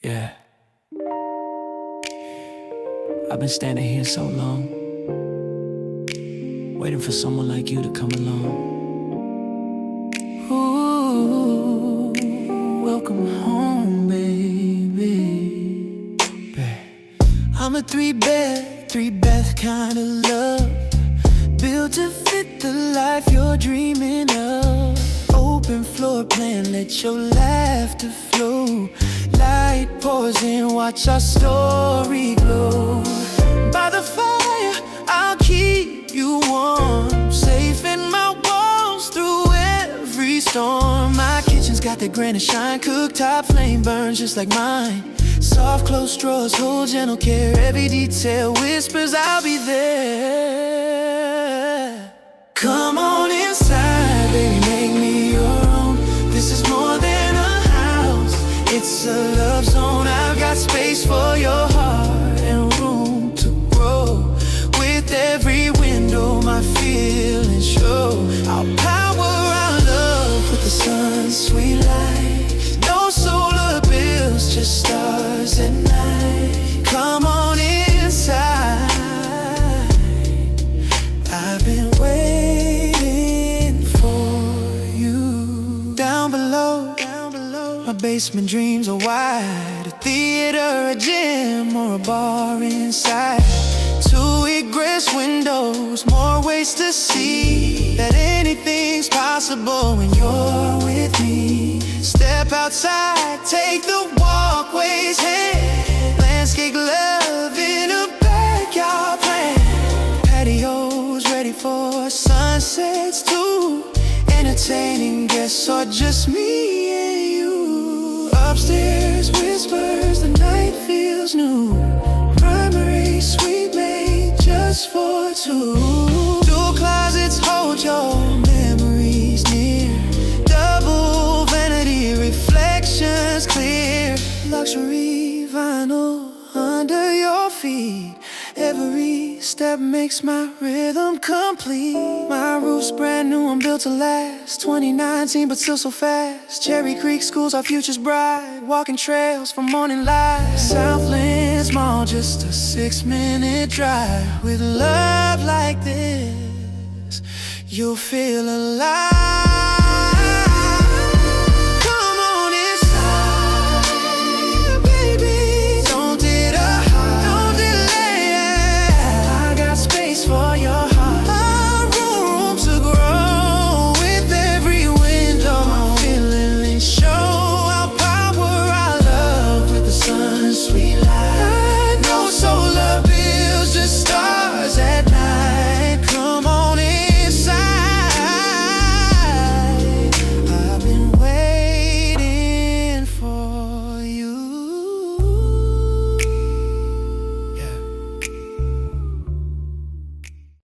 Yeah. I've been standing here so long, waiting for someone like you to come along. Ooh, welcome home, baby. I'm a three-bath kind of love, built to fit the life you're dreaming of. Open floor plan, let your laughter flow. Light pours in, watch our story glow. By the fire, I'll keep you warm, safe in my walls through every storm. My kitchen's got that granite shine, cooktop flame burns just like mine. Soft closed drawers hold gentle care, every detail whispers I'll be there. Come on inside, baby, make me your own. This is more than a house, it's a love zone. I've got space for your heart and room to grow. With every window my feelings show. I'll power our love with the sun's sweet light. No solar bills, just stars at night. Come on inside, I've been waiting for you. Down below, my basement dreams are wide. A theater, a gym, or a bar inside. Two egress windows, more ways to see that anything's possible when you're with me. Step outside, take the walkways, hey. Landscape love in a backyard plan. Patios ready for sunsets too. Entertaining guests or just me and you. Upstairs whispers, the night feels new. Primary suite made just for two. Dual closets hold your memories near. Double vanity, reflections clear. Luxury vinyl under your feet. Every step makes my rhythm complete. My roof's brand new, I'm built to last. 2019 but still so fast. Cherry Creek schools, our future's bright. Walking trails from morning light. Southland's Mall, just a 6-minute drive. With love like this, you'll feel alive.